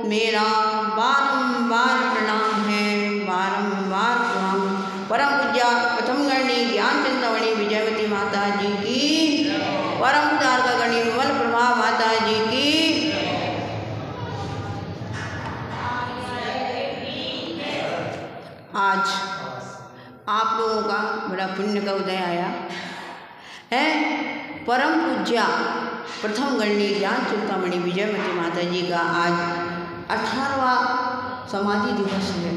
मेरा बारंबार प्रणाम है, बारंबार प्रणाम। परम पूज्या प्रथम गणी ज्ञान चिंतामणि विजयवती माता जी की, परम उदार गणी विमल प्रभा माता जी की। आज आप लोगों का बड़ा पुण्य का उदय आया है। परम पूज्या प्रथम गणी ज्ञान चिंतामणि विजयवती माता जी का आज 18वां समाधि दिवस है।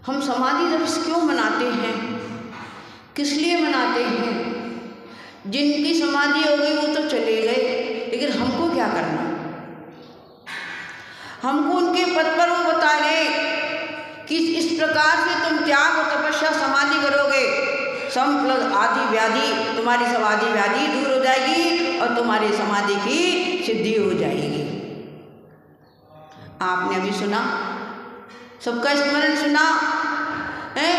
हम समाधि दिवस क्यों मनाते हैं, किस लिए मनाते हैं? जिनकी समाधि हो गई वो तो चले गए, लेकिन हमको क्या करना? हमको उनके पद पर वो बता गए कि इस प्रकार से तुम त्याग और तपस्या समाधि करोगे, सम प्लस आदि व्याधि, तुम्हारी सब आदि व्याधि दूर हो जाएगी और तुम्हारी समाधि की सिद्धि हो जाएगी। आपने अभी सुना, सबका स्मरण सुना है।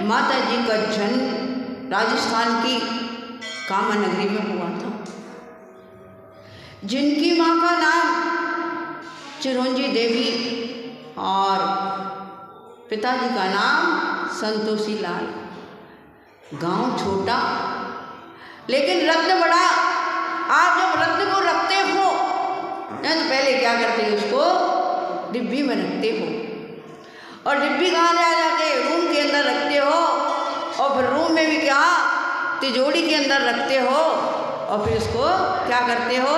माता जी का जन्म राजस्थान की कामा नगरी में हुआ था, जिनकी माँ का नाम चिरंजी देवी और पिताजी का नाम संतोषी लाल। गांव छोटा लेकिन रत्न बड़ा। आप जब रत्न को रखते हो ना तो पहले क्या करते हो, उसको डिब्बी में रखते हो। और डिब्बी कहाँ ले जाके रूम के अंदर रखते हो, और फिर रूम में भी क्या तिजोरी के अंदर रखते हो, और फिर उसको क्या करते हो,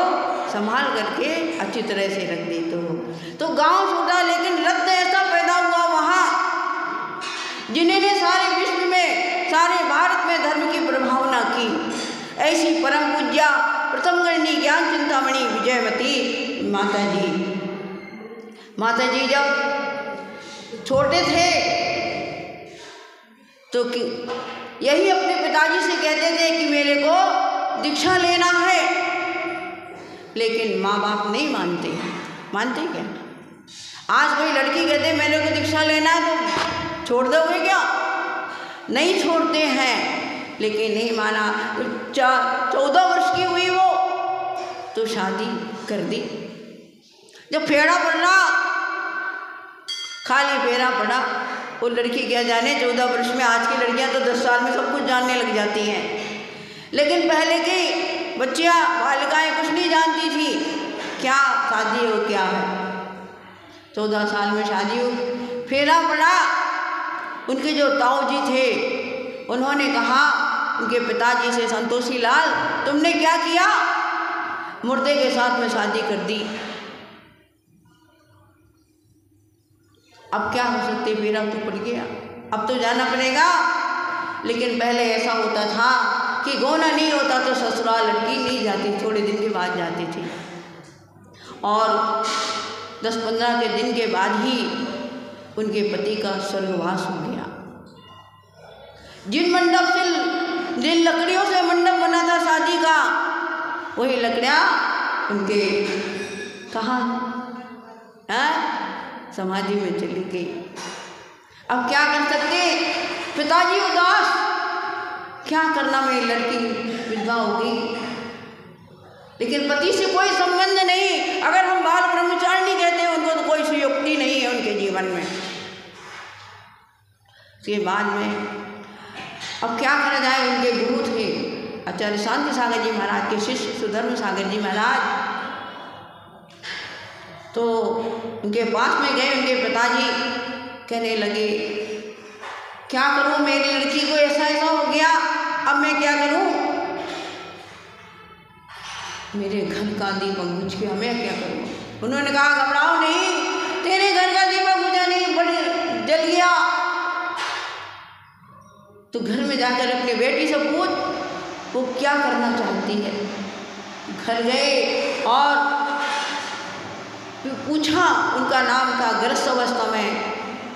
संभाल करके अच्छी तरह से रख देते हो। तो गांव छोटा लेकिन रत्न ऐसा पैदा हुआ वहाँ, जिन्होंने सारे विश्व में, सारे भारत में धर्म की प्रभावना की। ऐसी परम पूज्या प्रथम गणी ज्ञान चिंतामणि विजयवती माता जी। माता जी जब छोटे थे तो यही अपने पिताजी से कहते थे कि मेरे को दीक्षा लेना है, लेकिन माँ बाप नहीं मानते। मानते क्या? आज कोई लड़की कहते मेरे को दीक्षा लेना है तो छोड़ दोगे क्या? नहीं छोड़ते हैं, लेकिन नहीं माना। 14 वर्ष की हुई वो तो शादी कर दी। जब फेरा पड़ा, खाली फेरा पड़ा, वो लड़की क्या जाने 14 वर्ष में। आज की लड़कियां तो 10 साल में सब कुछ जानने लग जाती हैं, लेकिन पहले की बच्चियां बालिकाएं कुछ नहीं जानती थी क्या शादी हो क्या है। 14 साल में शादी हो, फेरा पड़ा। उनके जो ताऊ जी थे उन्होंने कहा उनके पिताजी से, संतोषी लाल तुमने क्या किया, मुर्दे के साथ में शादी कर दी। अब क्या हो सकते, फेरा तो पड़ गया, अब तो जाना पड़ेगा। लेकिन पहले ऐसा होता था कि गोना नहीं होता तो ससुराल लड़की नहीं जाती, थोड़े दिन के बाद जाती थी, और 10-15 के दिन के बाद ही उनके पति का स्वर्गवास हो गया। जिन मंडप से, जिन लकड़ियों से मंडप बना था शादी का, वही लकड़ियाँ उनके कहाँ है, समाधि में चली गई। अब क्या कर सकते, पिताजी उदास, क्या करना, मेरी लड़की विधवा हो गई, लेकिन पति से कोई संबंध नहीं। अगर हम बाल ब्रह्मचारिणी कहते हैं उनको तो कोई सुयुक्ति नहीं है उनके जीवन में। उसके बाद में अब क्या करा जाए, उनके गुरु थे आचार्य शांति सागर जी महाराज के शिष्य सुधर्म सागर जी महाराज। तो उनके पास में गए, उनके पिताजी कहने लगे क्या करूं, मेरी लड़की को ऐसा ऐसा हो गया, अब मैं क्या करूं, मेरे घर का दीपक बुझ गया, मैं क्या करूं। उन्होंने कहा घबराओ नहीं, तेरे घर का दीपक बुझा नहीं, बड़ी जल गया तो घर में जाकर अपनी बेटी से पूछ वो क्या करना चाहती है। घर गए और पूछा, उनका नाम था गृहस्थ अवस्था में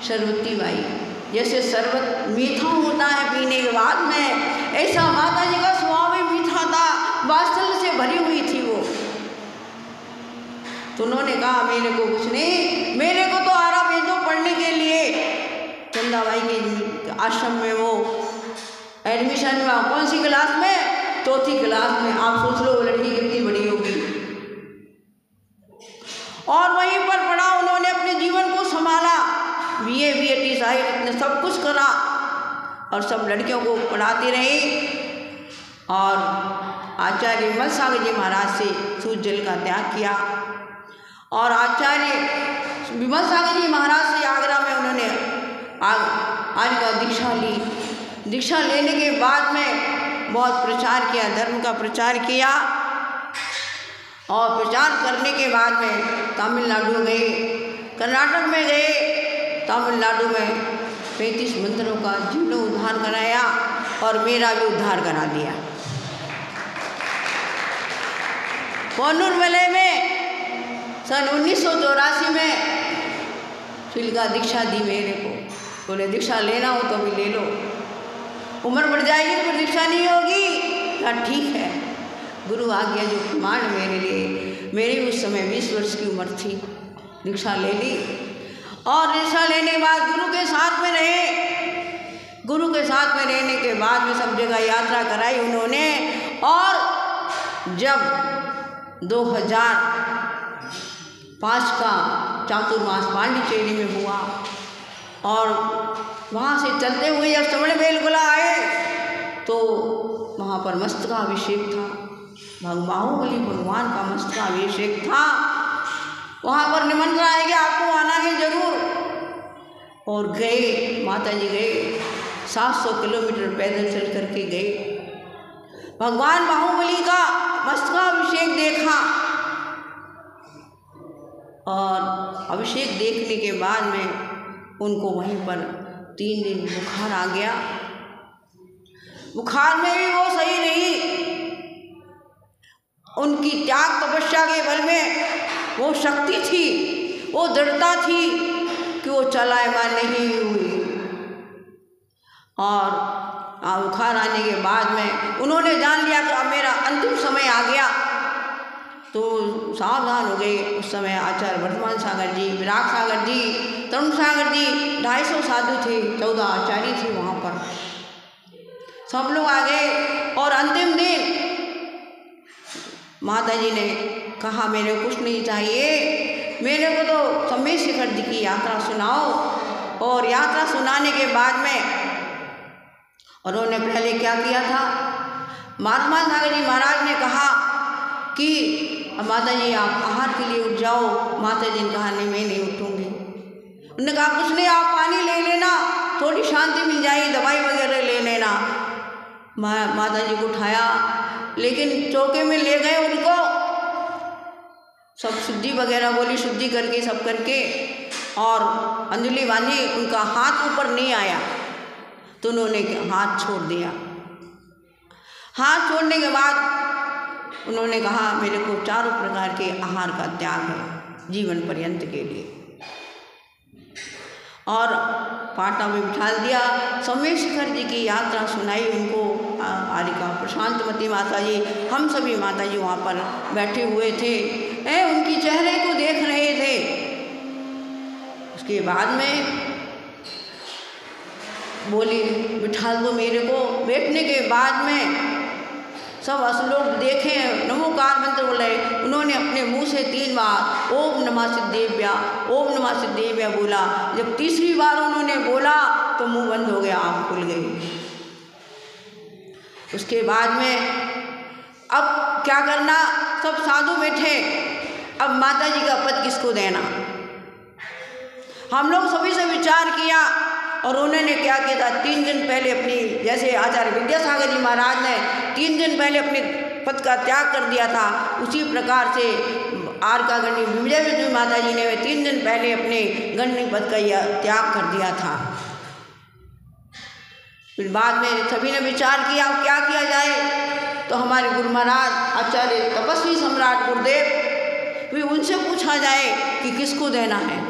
सरस्वती बाई। जैसे शरबत मीठा होता है पीने के बाद में, ऐसा माता जी का स्वभाव ही मीठा था, वात्सल्य से भरी हुई थी वो। तो उन्होंने कहा मेरे को कुछ नहीं, मेरे को तो आरा भेजो पढ़ने के लिए। चंदाबाई के आश्रम में वो एडमिशन हुआ, कौन सी क्लास में, 4थी क्लास में। आप सोच लो वो लड़की कितनी बड़ी होगी। और वहीं पर पढ़ा, उन्होंने अपने जीवन को संभाला। BA BAT साहित्य ने सब कुछ करा और सब लड़कियों को पढ़ाती रही। और आचार्य विमल सागर जी महाराज से सूत जल का त्याग किया और आचार्य विमल सागर जी महाराज से आगरा में उन्होंने आज का दीक्षा ली। दीक्षा लेने के बाद में बहुत प्रचार किया, धर्म का प्रचार किया और प्रचार करने के बाद में तमिलनाडु गए, कर्नाटक में गए, तमिलनाडु में 35 मंदिरों का जीर्णोद्धार कराया और मेरा भी उद्धार करा दिया। कोनूर मेले में सन 1984 में फिलका दीक्षा दी मेरे को। बोले दीक्षा लेना हो तो भी ले लो, उम्र बढ़ जाएगी पर दीक्षा नहीं होगी। कहा ठीक है। गुरु आ गया जो प्रमाण मेरे लिए। मेरी उस समय 20 वर्ष की उम्र थी। दीक्षा ले ली और दीक्षा लेने के बाद गुरु के साथ में रहे। गुरु के साथ में रहने के बाद में सब जगह यात्रा कराई उन्होंने। और जब 2005 का चातुर्मास पांडिचेरी में हुआ और वहाँ से चलते हुए जब श्रवण बेलगोला आए तो वहाँ पर मस्तकाभिषेक था। बाहुबली भगवान का मस्तकाभिषेक था। वहाँ पर निमंत्रण आएगा, आपको आना है जरूर। और गए, माता जी गए, 700 किलोमीटर पैदल चल करके गए। भगवान बाहुबली का मस्तकाभिषेक देखा और अभिषेक देखने के बाद में उनको वहीं पर 3 दिन बुखार आ गया। बुखार में भी वो सही रही। उनकी त्याग तपस्या के बल में वो शक्ति थी, वो दृढ़ता थी कि वो चलायमान नहीं हुई। और बुखार आने के बाद में उन्होंने जान लिया कि अब मेरा अंतिम समय आ गया, तो सावधान हो गए। उस समय आचार्य वर्धमान सागर जी, विराग सागर जी, तरुण सागर जी, 250 साधु थे, 14 आचार्य थे वहाँ पर। सब लोग आ गए और अंतिम दिन माता जी ने कहा मेरे को कुछ नहीं चाहिए, मेरे को तो समय शिखर जी की यात्रा सुनाओ। और यात्रा सुनाने के बाद में उन्होंने पहले क्या किया था, वर्धमान सागर जी महाराज ने कहा कि माता जी आप आहार के लिए उठ जाओ। माता जी ने कहा नहीं, मैं नहीं उठूँगी। उन्होंने कहा कुछ नहीं, आप पानी ले लेना, थोड़ी शांति मिल जाएगी, दवाई वगैरह ले लेना। माता जी को उठाया, लेकिन चौके में ले गए उनको, सब शुद्धि वगैरह बोली, शुद्धि करके सब करके और अंजलि बांधी। उनका हाथ ऊपर नहीं आया तो उन्होंने हाथ छोड़ दिया। हाथ छोड़ने के बाद उन्होंने कहा मेरे को 4 प्रकार के आहार का त्याग है जीवन पर्यंत के लिए। और पाटा में बिठा दिया। समय शिखर जी की यात्रा सुनाई उनको। आरिका प्रशांतमती माता जी, हम सभी माता जी वहाँ पर बैठे हुए थे, उनकी चेहरे को देख रहे थे। उसके बाद में बोली बिठा दो मेरे को। बैठने के बाद में सब लोग देखें, नमोकार मंत्र बोले। उन्होंने अपने मुंह से 3 बार ओम नमः सिद्धेभ्या, ओम नमः सिद्धेभ्या बोला। जब तीसरी बार उन्होंने बोला तो मुंह बंद हो गया, आँख खुल गई। उसके बाद में अब क्या करना, सब साधु बैठे, अब माता जी का पद किसको देना। हम लोग सभी से विचार किया और उन्होंने क्या किया था, 3 दिन पहले अपनी, जैसे आचार्य विद्यासागर जी महाराज ने 3 दिन पहले अपने पद का त्याग कर दिया था, उसी प्रकार से आरका गणी विजय विजय माता जी ने 3 दिन पहले अपने गणी पद का त्याग कर दिया था। फिर बाद में सभी ने विचार किया अब क्या किया जाए, तो हमारे गुरु महाराज आचार्य तपस्वी सम्राट गुरुदेव, फिर उनसे पूछा जाए कि किसको देना है।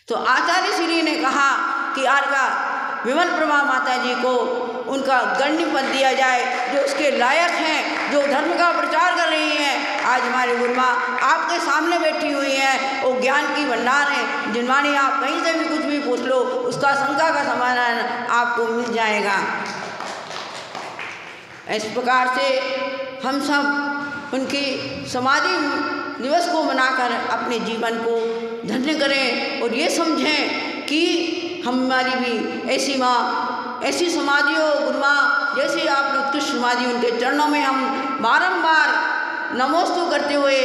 तो आचार्य श्री ने कहा कि आरका विमल प्रभा माता जी को उनका गण्य पद दिया जाए, जो उसके लायक हैं, जो धर्म का प्रचार कर रही हैं। आज हमारे गुरु माँ आपके सामने बैठी हुई हैं, वो ज्ञान की भंडार है, जिनवानी आप कहीं से भी कुछ भी पूछ लो, उसका शंका का समाधान आपको मिल जाएगा। इस प्रकार से हम सब उनकी समाधि दिवस को मनाकर अपने जीवन को धन्य करें और ये समझें कि हमारी भी ऐसी माँ, ऐसी समाधि हो गुरु माँ जैसे आपने उत्कृष्ट समाधि, उनके चरणों में हम बारंबार नमोस्तु करते हुए,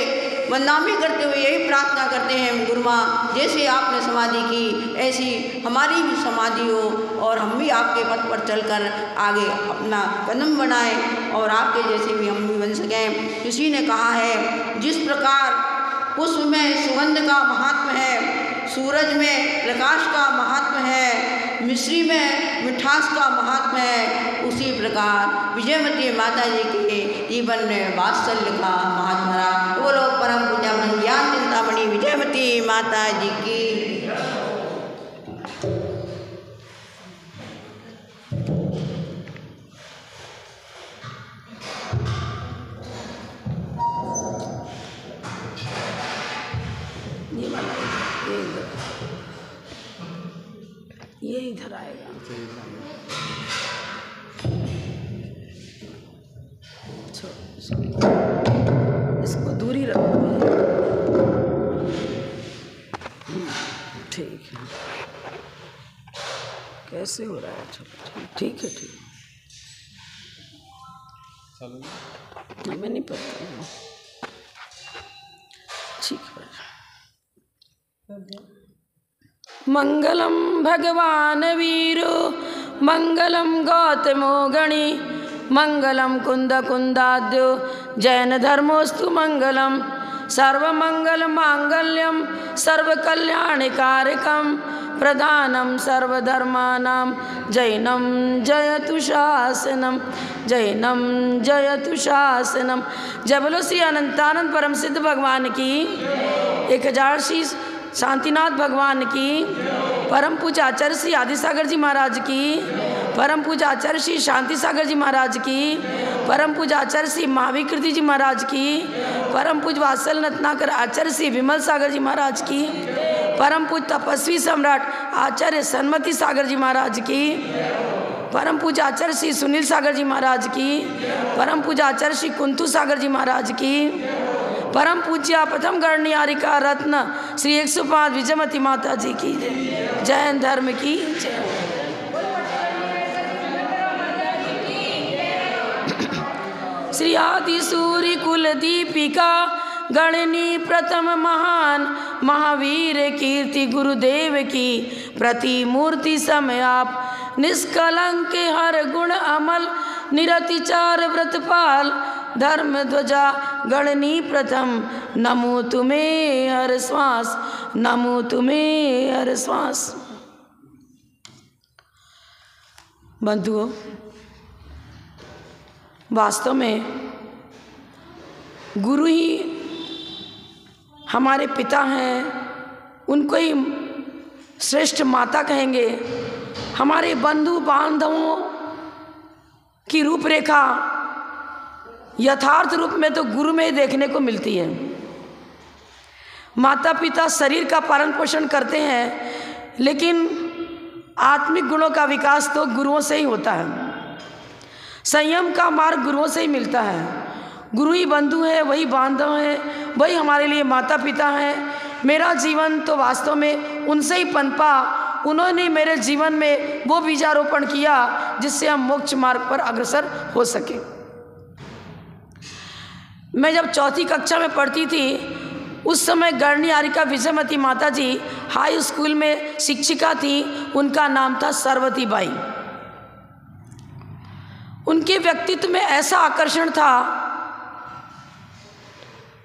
वंदनामी करते हुए यही प्रार्थना करते हैं गुरु माँ, जैसे आपने समाधि की ऐसी हमारी भी समाधि हो और हम भी आपके पथ पर चलकर आगे अपना कदम बढ़ाएं और आपके जैसे भी हम भी बन सकें। किसी ने कहा है जिस प्रकार पुष्प में सुगंध का महात्म है, सूरज में प्रकाश का महात्म है, मिश्री में मिठास का महात्म है, उसी प्रकार विजयमती माता जी के जीवन में वात्सल्य का महात्म रहा। बोलो परम पूजा ज्ञान चिंतामणि विजयमती माता जी की। ये इधर आएगा, इसको दूरी रखो। ठीक है, कैसे हो रहा है? चलो ठीक है, ठीक हमें नहीं पता, ठीक है। मंगलम भगवान वीरो मंगलम गौतमो गणी मंगलम कुंद कुंदाद्यो जैन धर्मोस्तु मंगलम सर्वमंगल मांगल्यम सर्वकल्याणकारकम प्रधानम सर्वधर्मानां जैनम जयतु शासनम, जैनम जयतु शासनम। जय बोलो श्री अनंतानंद परम सिद्ध भगवान की, 1000 शीश शांतिनाथ भगवान की, परम पूज्य आचार्य श्री आदिसागर जी महाराज की, परम पूज्य आचार्य श्री शांति सागर जी महाराज की, परम पूज्य आचार्य श्री महावीकृति जी महाराज की, परम पूज्य वात्सल रत्नाकर आचार्य श्री विमल सागर जी महाराज की, परम पूज्य तपस्वी सम्राट आचार्य सन्मति सागर जी महाराज की, परम पूज्य आचार्य श्री सुनील सागर जी महाराज की, परम पूज्य आचार्य श्री कुंतु सागर जी महाराज की, परम पूज्य प्रथम गणनियारिका रत्न श्री 105 विजयमती माता जी की जय। जैन धर्म की जय। श्री आदि सूर्य कुल दीपिका गणनी प्रथम महान महावीर कीर्ति गुरुदेव की प्रतिमूर्ति समय आप निष्कलंक हर गुण अमल निरतिचार व्रतपाल धर्म ध्वजा गणनी प्रथम नमो तुम्हें हर श्वास, नमो तुम्हें हर श्वास। बंधुओं, वास्तव में गुरु ही हमारे पिता हैं, उनको ही श्रेष्ठ माता कहेंगे। हमारे बंधु बांधवों की रूपरेखा यथार्थ रूप में तो गुरु में ही देखने को मिलती है। माता पिता शरीर का पालन पोषण करते हैं, लेकिन आत्मिक गुणों का विकास तो गुरुओं से ही होता है। संयम का मार्ग गुरुओं से ही मिलता है। गुरु ही बंधु है, वही बांधव है, वही हमारे लिए माता पिता हैं। मेरा जीवन तो वास्तव में उनसे ही पनपा। उन्होंने मेरे जीवन में वो बीजारोपण किया जिससे हम मोक्ष मार्ग पर अग्रसर हो सके। मैं जब 4ठी कक्षा में पढ़ती थी, उस समय गणनियारिका विजयमती माता जी हाई स्कूल में शिक्षिका थी। उनका नाम था सरवती बाई। उनके व्यक्तित्व में ऐसा आकर्षण था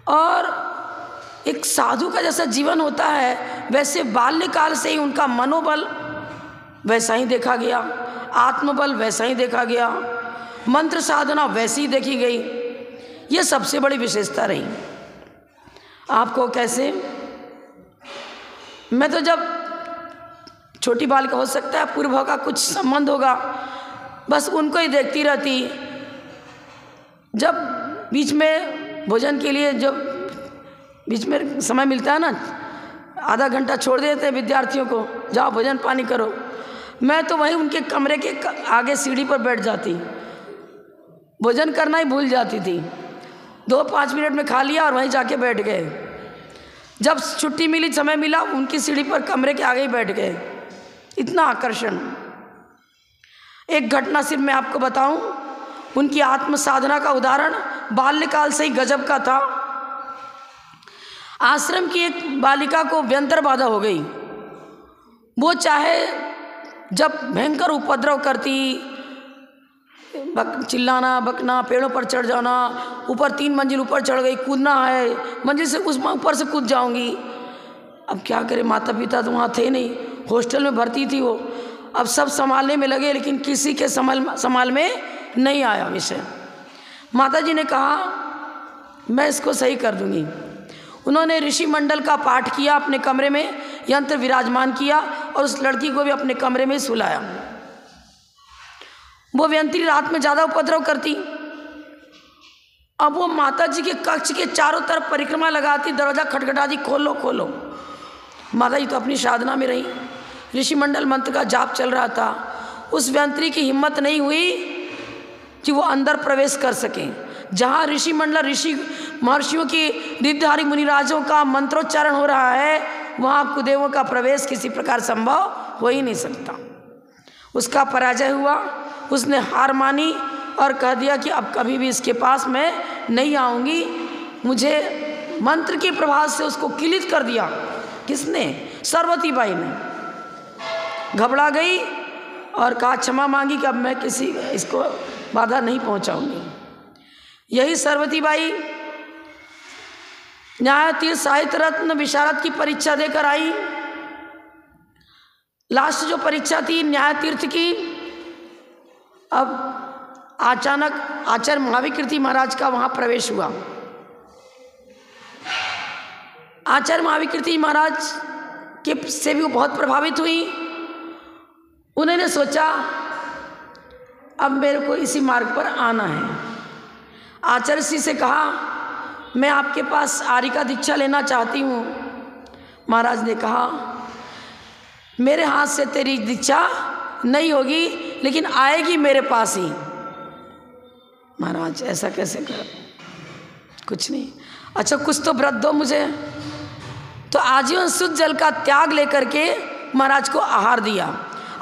और एक साधु का जैसा जीवन होता है, वैसे बाल्यकाल से ही उनका मनोबल वैसा ही देखा गया, आत्मबल वैसा ही देखा गया, मंत्र साधना वैसी ही देखी गई। ये सबसे बड़ी विशेषता रही। आपको कैसे? मैं तो जब छोटी बालिका, हो सकता है पूर्व का कुछ संबंध होगा, बस उनको ही देखती रहती। जब बीच में भोजन के लिए जब बीच में समय मिलता है ना, आधा घंटा छोड़ देते हैं विद्यार्थियों को, जाओ भोजन पानी करो, मैं तो वहीं उनके कमरे के आगे सीढ़ी पर बैठ जाती, भोजन करना ही भूल जाती थी। 2-5 मिनट में खा लिया और वहीं जाके बैठ गए। जब छुट्टी मिली, समय मिला, उनकी सीढ़ी पर कमरे के आगे ही बैठ गए। इतना आकर्षण। एक घटना सिर्फ मैं आपको बताऊं, उनकी आत्म साधना का उदाहरण बाल्यकाल से ही गजब का था। आश्रम की एक बालिका को व्यंतर बाधा हो गई। वो चाहे जब भयंकर उपद्रव करती, चिल्लाना, बकना, पेड़ों पर चढ़ जाना, ऊपर 3 मंजिल ऊपर चढ़ गई, कूदना है, मंजिल से उस ऊपर से कूद जाऊंगी। अब क्या करे, माता पिता तो वहाँ थे नहीं, हॉस्टल में भर्ती थी वो। अब सब संभालने में लगे, लेकिन किसी के संभाल में नहीं आया विषय। माता जी ने कहा मैं इसको सही कर दूंगी। उन्होंने ऋषि मंडल का पाठ किया, अपने कमरे में यंत्र विराजमान किया और उस लड़की को भी अपने कमरे में सुलाया। वो व्यंत्री रात में ज़्यादा उपद्रव करती। अब वो माता जी के कक्ष के चारों तरफ परिक्रमा लगाती, दरवाज़ा खटखटाती, खोलो खोलो। माता जी तो अपनी साधना में रही, ऋषि मंडल मंत्र का जाप चल रहा था। उस व्यंत्री की हिम्मत नहीं हुई कि वो अंदर प्रवेश कर सके। जहाँ ऋषि मंडल, ऋषि महर्षियों की, रिद्धधारी मुनिराजों का मंत्रोच्चारण हो रहा है, वहाँ कुदेवों का प्रवेश किसी प्रकार संभव हो ही नहीं सकता। उसका पराजय हुआ। उसने हार मानी और कह दिया कि अब कभी भी इसके पास मैं नहीं आऊँगी। मुझे मंत्र के प्रभाव से उसको किलित कर दिया। किसने? सरवती बाई ने। घबरा गई और कहा क्षमा मांगी कि अब मैं किसी इसको बाधा नहीं पहुंचाऊंगी। यही सरवती बाई न्यायतीर्थ साहित्य रत्न विशारद की परीक्षा देकर आई। लास्ट जो परीक्षा थी न्यायतीर्थ की, अब अचानक आचार्य महाविकृति महाराज का वहाँ प्रवेश हुआ। आचार्य महाविकृति महाराज के से भी वो बहुत प्रभावित हुई। उन्होंने सोचा अब मेरे को इसी मार्ग पर आना है। आचार्य श्री से कहा मैं आपके पास आर्य का दीक्षा लेना चाहती हूँ। महाराज ने कहा मेरे हाथ से तेरी दीक्षा नहीं होगी, लेकिन आएगी मेरे पास ही। महाराज ऐसा कैसे कर, कुछ नहीं, अच्छा कुछ तो व्रत दो मुझे। तो आजीवन शुद्ध जल का त्याग लेकर के महाराज को आहार दिया।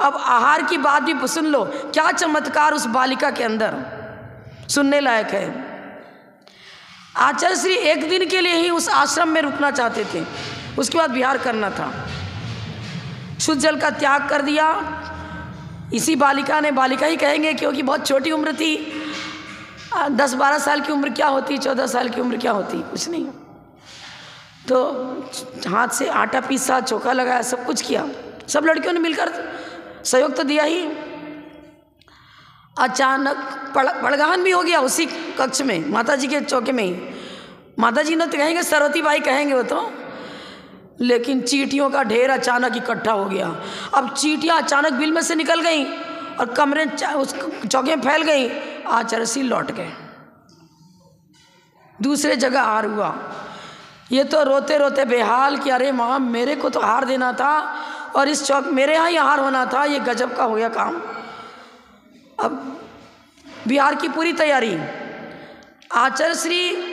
अब आहार की बात भी सुन लो, क्या चमत्कार उस बालिका के अंदर, सुनने लायक है। आचार्य श्री एक दिन के लिए ही उस आश्रम में रुकना चाहते थे, उसके बाद विहार करना था। शुद्ध जल का त्याग कर दिया। इसी बालिका ने, बालिका ही कहेंगे क्योंकि बहुत छोटी उम्र थी, 10-12 साल की उम्र क्या होती, 14 साल की उम्र क्या होती, कुछ नहीं। तो हाथ से आटा पीसा, चोखा लगाया, सब कुछ किया। सब लड़कियों ने मिलकर सहयोग तो दिया ही। अचानक पड़गान भी हो गया उसी कक्ष में, माता जी के चौके में ही। माता जी ने तो कहेंगे, सरवती बाई कहेंगे वो तो, लेकिन चींटियों का ढेर अचानक इकट्ठा हो गया। अब चींटियां अचानक बिल में से निकल गईं और कमरे उस चौके में फैल गईं। आचार्य श्री लौट गए, दूसरे जगह आहार हुआ। ये तो रोते रोते बेहाल कि अरे माँ मेरे को तो आहार देना था और इस चौक मेरे यहाँ ही आहार होना था, ये गजब का हो गया काम। अब बिहार की पूरी तैयारी, आचार्य श्री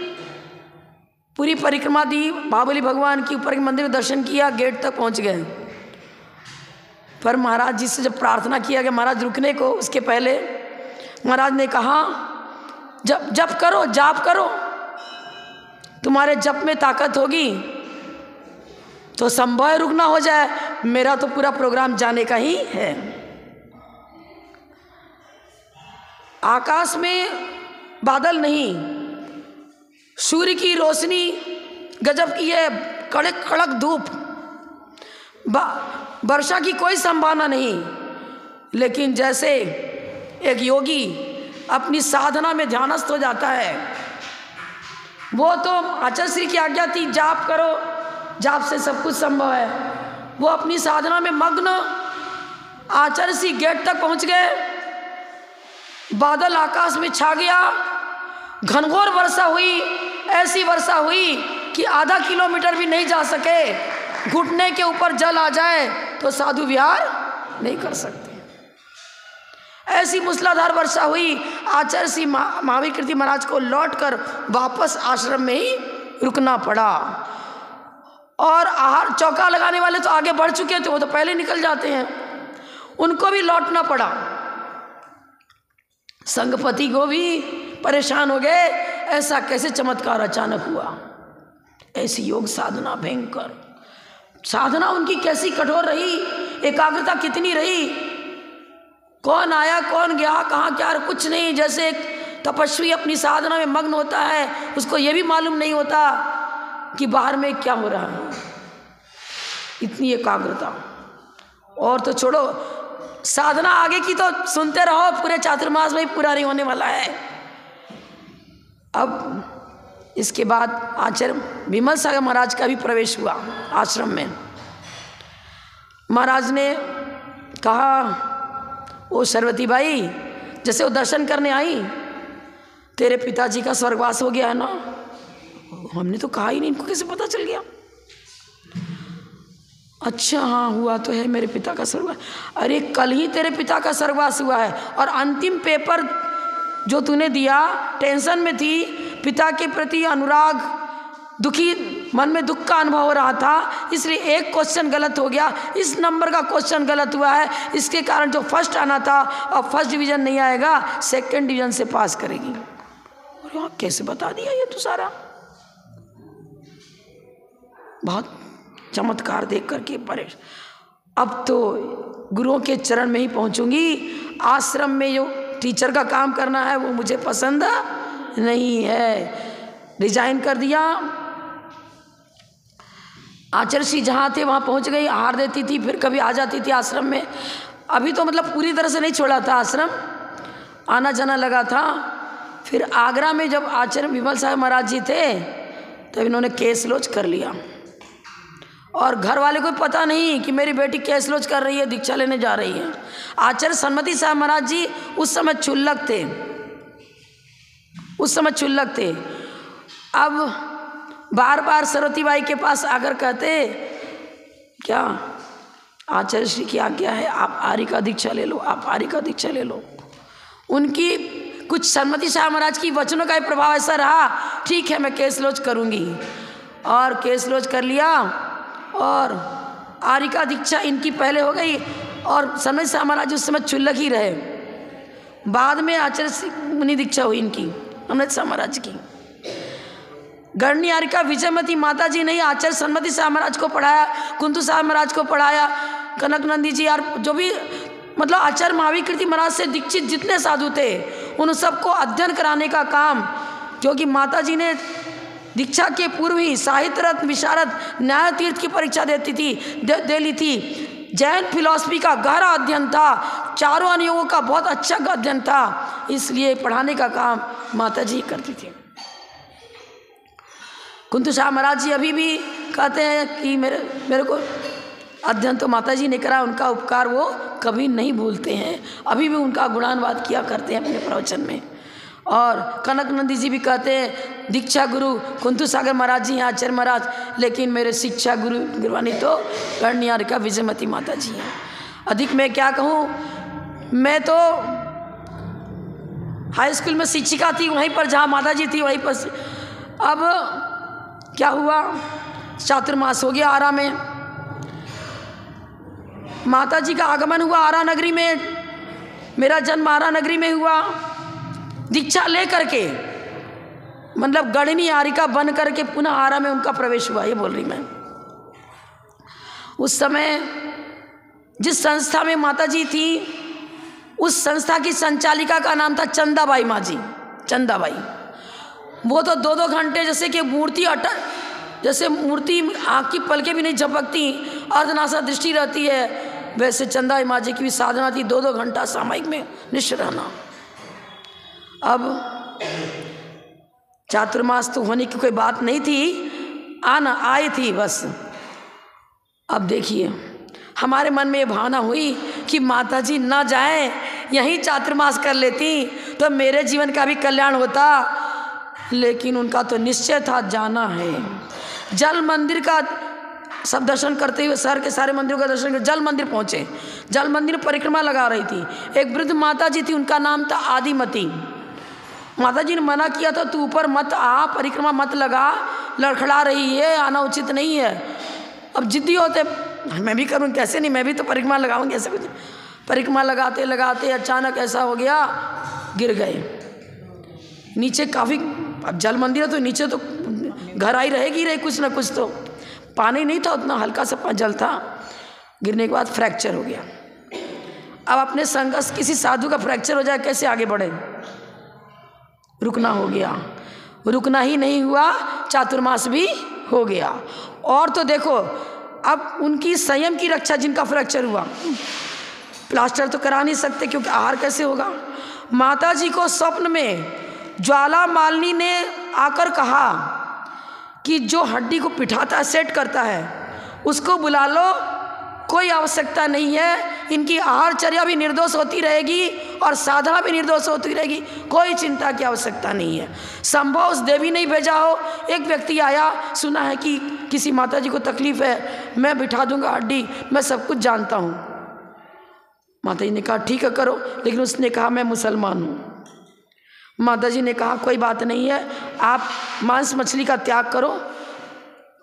पूरी परिक्रमा दी, बाहुबली भगवान की ऊपर के मंदिर में दर्शन किया, गेट तक पहुंच गए। पर महाराज जी से जब प्रार्थना किया कि महाराज रुकने को, उसके पहले महाराज ने कहा जप करो, जाप करो, तुम्हारे जप में ताकत होगी तो संभव रुकना हो जाए, मेरा तो पूरा प्रोग्राम जाने का ही है। आकाश में बादल नहीं, सूर्य की रोशनी गजब की है, कड़क कड़क धूप, वर्षा की कोई संभावना नहीं। लेकिन जैसे एक योगी अपनी साधना में ध्यानस्थ हो जाता है, वो तो आचार्य श्री की आज्ञा थी जाप करो, जाप से सब कुछ संभव है। वो अपनी साधना में मग्न, आचार्य श्री गेट तक पहुंच गए, बादल आकाश में छा गया, घनघोर वर्षा हुई, ऐसी वर्षा हुई कि आधा किलोमीटर भी नहीं जा सके। घुटने के ऊपर जल आ जाए तो साधु विहार नहीं कर सकते। ऐसी मूसलाधार वर्षा हुई, आचार्य श्री महावीर कीर्ति महाराज को लौटकर वापस आश्रम में ही रुकना पड़ा। और आहार चौका लगाने वाले तो आगे बढ़ चुके थे, वो तो पहले निकल जाते हैं, उनको भी लौटना पड़ा। संघपति को भी परेशान हो गए, ऐसा कैसे चमत्कार अचानक हुआ। ऐसी योग साधना, भयंकर साधना उनकी कैसी कठोर रही, एकाग्रता कितनी रही, कौन आया कौन गया कहाँ क्या, कुछ नहीं। जैसे एक तपस्वी अपनी साधना में मग्न होता है, उसको ये भी मालूम नहीं होता कि बाहर में क्या हो रहा है, इतनी एकाग्रता। और तो छोड़ो, साधना आगे की तो सुनते रहो, पूरे चातुर्मास में ही पूरा नहीं होने वाला है। अब इसके बाद आचार्य विमल सागर महाराज का भी प्रवेश हुआ आश्रम में। महाराज ने कहा, ओ सरवती बाई, जैसे वो दर्शन करने आई, तेरे पिताजी का स्वर्गवास हो गया है ना। हमने तो कहा ही नहीं, इनको कैसे पता चल गया। अच्छा हाँ, हुआ तो है मेरे पिता का स्वर्गवास। अरे कल ही तेरे पिता का स्वर्गवास हुआ है, और अंतिम पेपर जो तूने दिया, टेंशन में थी, पिता के प्रति अनुराग, दुखी मन में दुख का अनुभव हो रहा था, इसलिए एक क्वेश्चन गलत हो गया, इस नंबर का क्वेश्चन गलत हुआ है, इसके कारण जो फर्स्ट आना था अब फर्स्ट डिवीजन नहीं आएगा, सेकंड डिवीजन से पास करेगी। और यहाँ कैसे बता दिया ये तो सारा, बहुत चमत्कार देख करके परेश। अब तो गुरुओं के चरण में ही पहुंचूंगी, आश्रम में जो टीचर का काम करना है वो मुझे पसंद नहीं है, रिजाइन कर दिया। आचार्य श्री जहाँ थे वहाँ पहुँच गई, आहार देती थी, फिर कभी आ जाती थी आश्रम में। अभी तो मतलब पूरी तरह से नहीं छोड़ा था आश्रम, आना जाना लगा था। फिर आगरा में जब आचार्य विमल सागर महाराज जी थे, तब इन्होंने केस लॉज कर लिया, और घर वाले को पता नहीं कि मेरी बेटी केस लॉज कर रही है, दीक्षा लेने जा रही है। आचार्य सन्मति साहब महाराज जी उस समय क्षुल्लक थे, उस समय क्षुल्लक थे। अब बार बार सरस्वती बाई के पास आकर कहते, क्या आचार्य श्री की आज्ञा है, आप आर्य का दीक्षा ले लो, आप आर्य का दीक्षा ले लो। उनकी कुछ सन्मति साहब महाराज की वचनों का प्रभाव ऐसा रहा, ठीक है मैं केस लॉज करूँगी, और केस लॉज कर लिया। और आर्य का दीक्षा इनकी पहले हो गई, और सन्मति साहब महाराज उस समय क्षुल्लक ही रहे। बाद में आचार्य मुनि दीक्षा हुई इनकी, अमृत साहब महाराज की। गढ़नी आर्य का विजयमती माता जी ने आचार्य सन्मति साहब महाराज को पढ़ाया, कुंतु साहब महाराज को पढ़ाया, कनक नंदी जी, और जो भी मतलब आचार्य महावीर कीर्ति महाराज से दीक्षित जितने साधु थे, उन सबको अध्ययन कराने का काम, क्योंकि माता जी ने दीक्षा के पूर्व ही साहित्य रत्न विशारद न्याय तीर्थ की परीक्षा देती थी, दे ली थी। जैन फिलॉसफी का गहरा अध्ययन था, चारों अनुयोगों का बहुत अच्छा अध्ययन था, इसलिए पढ़ाने का काम माता जी करती थी। कुंतु साहब महाराज जी अभी भी कहते हैं कि मेरे को अध्ययन तो माता जी ने करा, उनका उपकार वो कभी नहीं भूलते हैं, अभी भी उनका गुणानुवाद किया करते हैं अपने प्रवचन में। और कनक नंदी जी भी कहते हैं, दीक्षा गुरु कुंतु सागर महाराज जी हैं, आचार्य महाराज, लेकिन मेरे शिक्षा गुरु गुरबानी तो गढ़नियार का विजयमती माता जी हैं। अधिक मैं क्या कहूँ, मैं तो हाई स्कूल में शिक्षिका थी, वहीं पर जहाँ माता जी थी वहीं पर। अब क्या हुआ, चातुर्मास हो गया आरा में, माता जी का आगमन हुआ आरा नगरी में, मेरा जन्म आरा नगरी में हुआ। दीक्षा ले करके मतलब गढ़नी आरिका बन करके पुनः आरा में उनका प्रवेश हुआ, ये बोल रही मैं। उस समय जिस संस्था में माता जी थी, उस संस्था की संचालिका का नाम था चंदाबाई माँ जी, चंदाबाई। वो तो 2-2 घंटे जैसे कि मूर्ति आँख की पलकें भी नहीं झपकती, अर्धनासा दृष्टि रहती है, वैसे चंदाबाई माँ जी की भी साधना थी 2-2 घंटा सामायिक में निश्चय रहना। अब चातुर्मास तो होने की कोई बात नहीं थी, आना आई थी बस। अब देखिए हमारे मन में ये भावना हुई कि माता जी ना जाएं, यहीं चातुर्मास कर लेती तो मेरे जीवन का भी कल्याण होता, लेकिन उनका तो निश्चय था जाना है। जल मंदिर का सब दर्शन करते हुए शहर के सारे मंदिरों का दर्शन कर जल मंदिर पहुँचे। जल मंदिर में परिक्रमा लगा रही थी। एक वृद्ध माता जी थी, उनका नाम था आदिमती। माता जी ने मना किया था, तू ऊपर मत आ, परिक्रमा मत लगा, लड़खड़ा रही है, आना उचित नहीं है। अब जिद्दी होते, मैं भी करूँ, कैसे नहीं, मैं भी तो परिक्रमा लगाऊंगी, ऐसे कुछ। परिक्रमा लगाते लगाते अचानक ऐसा हो गया, गिर गए नीचे। काफ़ी, अब जल मंदिर है तो नीचे तो गहराई रहेगी रही, कुछ ना कुछ तो। पानी नहीं था उतना, हल्का सा जल था। गिरने के बाद फ्रैक्चर हो गया। अब अपने संघर्ष, किसी साधु का फ्रैक्चर हो जाए कैसे आगे बढ़े? रुकना हो गया। रुकना ही नहीं हुआ, चातुर्मास भी हो गया। और तो देखो, अब उनकी संयम की रक्षा, जिनका फ्रैक्चर हुआ, प्लास्टर तो करा नहीं सकते क्योंकि आहार कैसे होगा। माता जी को स्वप्न में ज्वाला मालिनी ने आकर कहा कि जो हड्डी को पिठाता है, सेट करता है, उसको बुला लो, कोई आवश्यकता नहीं है, इनकी आहारचर्या भी निर्दोष होती रहेगी और साधना भी निर्दोष होती रहेगी, कोई चिंता की आवश्यकता नहीं है। संभव उस देवी ने भेजा हो। एक व्यक्ति आया, सुना है कि किसी माता जी को तकलीफ है, मैं बिठा दूंगा हड्डी, मैं सब कुछ जानता हूँ। माता जी ने कहा ठीक है करो, लेकिन उसने कहा मैं मुसलमान हूँ। माता जी ने कहा कोई बात नहीं है, आप मांस मछली का त्याग करो,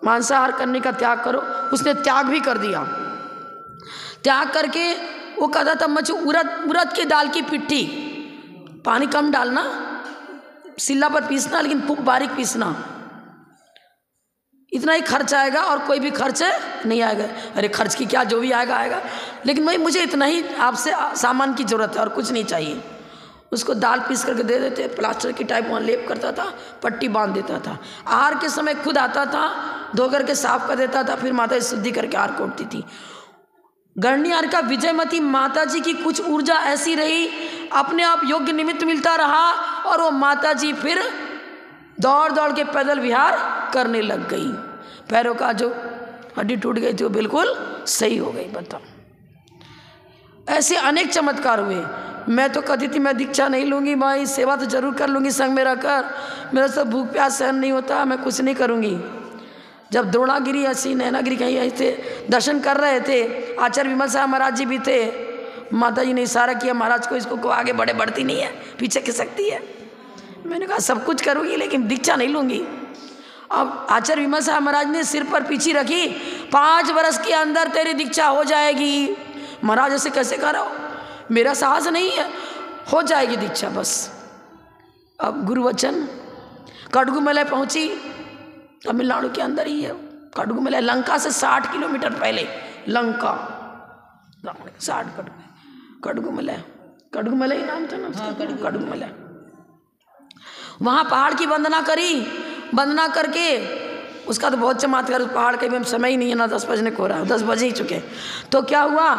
मांसाहार करने का त्याग करो। उसने त्याग भी कर दिया। त्याग करके वो कहता था मुझे उड़द के दाल की पिट्ठी, पानी कम डालना, सिल्ला पर पीसना, लेकिन खूब बारीक पीसना, इतना ही खर्च आएगा और कोई भी खर्च नहीं आएगा। अरे खर्च की क्या, जो भी आएगा आएगा, लेकिन भाई मुझे इतना ही आपसे सामान की ज़रूरत है और कुछ नहीं चाहिए। उसको दाल पीस करके दे देते, प्लास्टर की टाइप वहाँ लेप करता था, पट्टी बांध देता था। आहार के समय खुद आता था, धो करके साफ कर देता था, फिर माता जी शुद्धि करके आहार कोटती थी। गणनीहार का विजयमती माता जी की कुछ ऊर्जा ऐसी रही, अपने आप योग्य निमित्त मिलता रहा और वो माता जी फिर दौड़ दौड़ के पैदल विहार करने लग गई। पैरों का जो हड्डी टूट गई थी वो बिल्कुल सही हो गई। बताओ, ऐसे अनेक चमत्कार हुए। मैं तो कहती थी मैं दीक्षा नहीं लूँगी, भाई सेवा तो जरूर कर लूँगी संग में रहकर, मेरा सब भूख प्यास सहन नहीं होता, मैं कुछ नहीं करूँगी। जब द्रोणागिरी ऐसी नैनागिरी कहीं ऐसे दर्शन कर रहे थे, आचार्य विमल साहब महाराज जी भी थे, माता जी ने इशारा किया महाराज को, इसको आगे बढ़ती नहीं है, पीछे खिसकती है। मैंने कहा सब कुछ करूँगी लेकिन दीक्षा नहीं लूँगी। अब आचार्य विमल साहब महाराज ने सिर पर पीछी रखी, 5 वर्ष के अंदर तेरी दीक्षा हो जाएगी। महाराज ऐसे कैसे कह रहा हो, मेरा साहस नहीं है, हो जाएगी दीक्षा बस। अब गुरुवचन, कड़गुमलय पहुँची, तमिलनाडु के अंदर ही है कड़गुमलय, लंका से 60 किलोमीटर पहले, लंका 60 कड़गुमलय, कड़गुमलय ही नाम था ना उसका, कड़गुमलय। वहाँ पहाड़ की वंदना करी, वंदना करके उसका तो बहुत चमत्कार, उस पहाड़ के भी समय ही नहीं है ना, 10 बजने को रहा, 10 बजे ही चुके। तो क्या हुआ,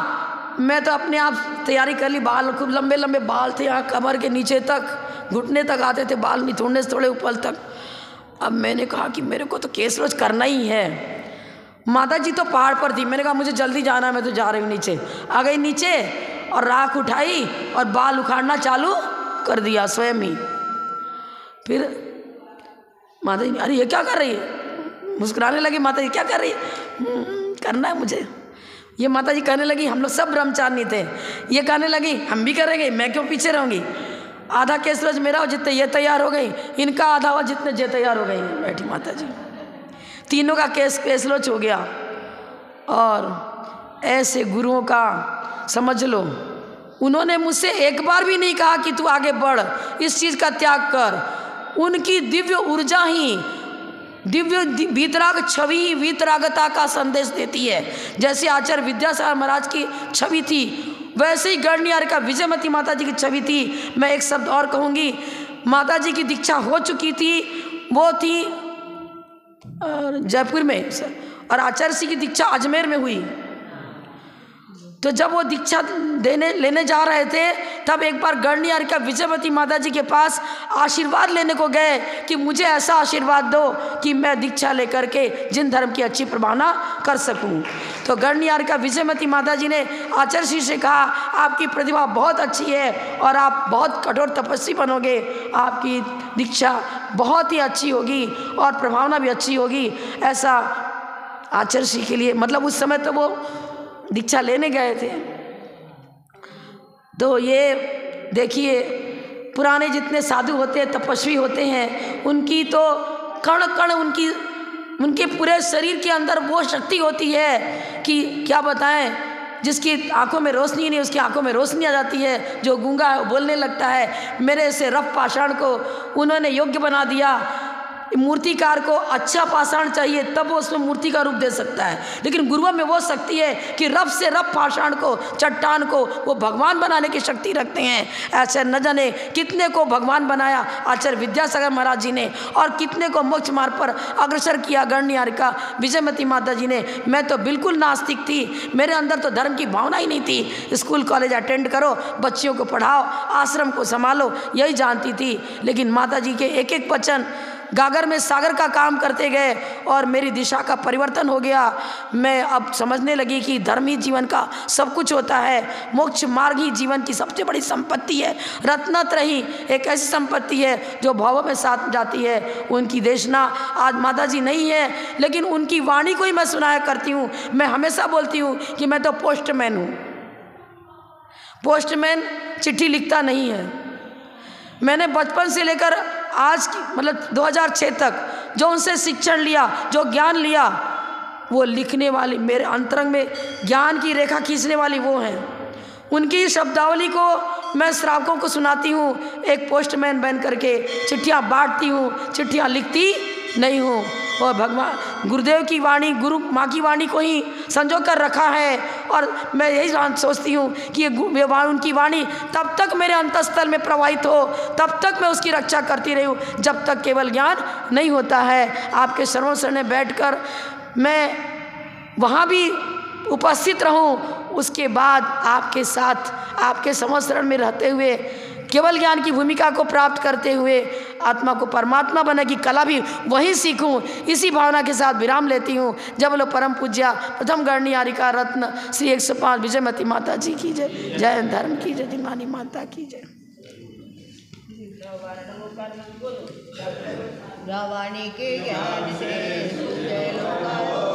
मैं तो अपने आप तैयारी कर ली, बाल खूब लंबे लंबे बाल थे, यहाँ कमर के नीचे तक, घुटने तक आते थे बाल, निथुड़ने से थोड़े ऊपर तक। अब मैंने कहा कि मेरे को तो केस रोज करना ही है। माता जी तो पहाड़ पर थी, मैंने कहा मुझे जल्दी जाना है, मैं तो जा रही हूँ नीचे। आ गई नीचे और राख उठाई और बाल उखाड़ना चालू कर दिया स्वयं ही। फिर माता जी, अरे ये क्या कर रही है, मुस्कुराने लगी माता जी, क्या कर रही है, करना है मुझे। ये माता जी कहने लगी, हम लोग सब ब्रह्मचारिणी थे, ये कहने लगी हम भी करेंगे, मैं क्यों पीछे रहूँगी। आधा केस रोज मेरा हो, जितने ये तैयार हो गई, इनका आधा हो, जितने ये तैयार हो गई। बैठी माता जी, तीनों का केस रोज हो गया। और ऐसे गुरुओं का समझ लो, उन्होंने मुझसे एक बार भी नहीं कहा कि तू आगे बढ़, इस चीज़ का त्याग कर। उनकी दिव्य ऊर्जा ही, दिव्य वीतराग छवि ही वीतरागता का संदेश देती है। जैसे आचार्य विद्यासागर महाराज की छवि थी, वैसे ही गणनीहार का विजयमती माता जी की छवि थी। मैं एक शब्द और कहूँगी, माता जी की दीक्षा हो चुकी थी, वो थी जयपुर में, और आचार्य जी की दीक्षा अजमेर में हुई। तो जब वो दीक्षा लेने जा रहे थे, तब एक बार गणनीहार का विजयवती माता जी के पास आशीर्वाद लेने को गए कि मुझे ऐसा आशीर्वाद दो कि मैं दीक्षा लेकर के जिन धर्म की अच्छी प्रभावना कर सकूं। तो गणनीहार का विजयवती माता जी ने आचार्य जी से कहा, आपकी प्रतिभा बहुत अच्छी है और आप बहुत कठोर तपस्वी बनोगे, आपकी दीक्षा बहुत ही अच्छी होगी और प्रभावना भी अच्छी होगी। ऐसा आचार्य श्री के लिए, मतलब उस समय तो वो दीक्षा लेने गए थे। तो ये देखिए पुराने जितने साधु होते हैं, तपस्वी होते हैं, उनकी तो कण कण उनके पूरे शरीर के अंदर वो शक्ति होती है कि क्या बताएं। जिसकी आंखों में रोशनी नहीं, उसकी आंखों में रोशनी आ जाती है। जो गूंगा है वो बोलने लगता है। मेरे से रफ पाषाण को उन्होंने योग्य बना दिया। मूर्तिकार को अच्छा पाषाण चाहिए तब वो उसमें मूर्ति का रूप दे सकता है, लेकिन गुरुओं में वो शक्ति है कि रफ से रफ पाषाण को, चट्टान को वो भगवान बनाने की शक्ति रखते हैं। ऐसे न जाने कितने को भगवान बनाया आचार्य विद्यासागर महाराज जी ने, और कितने को मोक्ष मार्ग पर अग्रसर किया गणनिहारिका विजयमती माता जी ने। मैं तो बिल्कुल नास्तिक थी, मेरे अंदर तो धर्म की भावना ही नहीं थी। स्कूल कॉलेज अटेंड करो, बच्चियों को पढ़ाओ, आश्रम को संभालो, यही जानती थी। लेकिन माता जी के एक एक वचन गागर में सागर का काम करते गए और मेरी दिशा का परिवर्तन हो गया। मैं अब समझने लगी कि धर्म ही जीवन का सब कुछ होता है, मोक्ष मार्ग ही जीवन की सबसे बड़ी संपत्ति है। रत्नत्रयी एक ऐसी संपत्ति है जो भावों में साथ जाती है। उनकी देशना आज माता जी नहीं है, लेकिन उनकी वाणी को ही मैं सुनाया करती हूँ। मैं हमेशा बोलती हूँ कि मैं तो पोस्टमैन हूँ। पोस्टमैन चिट्ठी लिखता नहीं है। मैंने बचपन से लेकर आज की मतलब 2006 तक जो उनसे शिक्षण लिया, जो ज्ञान लिया, वो लिखने वाली, मेरे अंतरंग में ज्ञान की रेखा खींचने वाली वो हैं। उनकी शब्दावली को मैं श्रावकों को सुनाती हूँ। एक पोस्टमैन बन करके चिट्ठियाँ बांटती हूँ, चिट्ठियाँ लिखती नहीं हूँ। और भगवान गुरुदेव की वाणी, गुरु माँ की वाणी को ही संजो कर रखा है। और मैं यही सोचती हूँ कि ये उनकी वाणी तब तक मेरे अंतःस्थल में प्रवाहित हो, तब तक मैं उसकी रक्षा करती रही हूँ, जब तक केवल ज्ञान नहीं होता है। आपके श्रवण शरण में बैठकर मैं वहाँ भी उपस्थित रहूं, उसके बाद आपके साथ आपके समस्रण में रहते हुए केवल ज्ञान की भूमिका को प्राप्त करते हुए आत्मा को परमात्मा बनने की कला भी वहीं सीखूं। इसी भावना के साथ विराम लेती हूँ। जब लोग परम पूज्या प्रथम गणनिहारिका रत्न श्री 105 विजयमती माता जी की जय। जय धर्म की जय, दिमानी माता की जय। भवानी के ज्ञान से जय लोका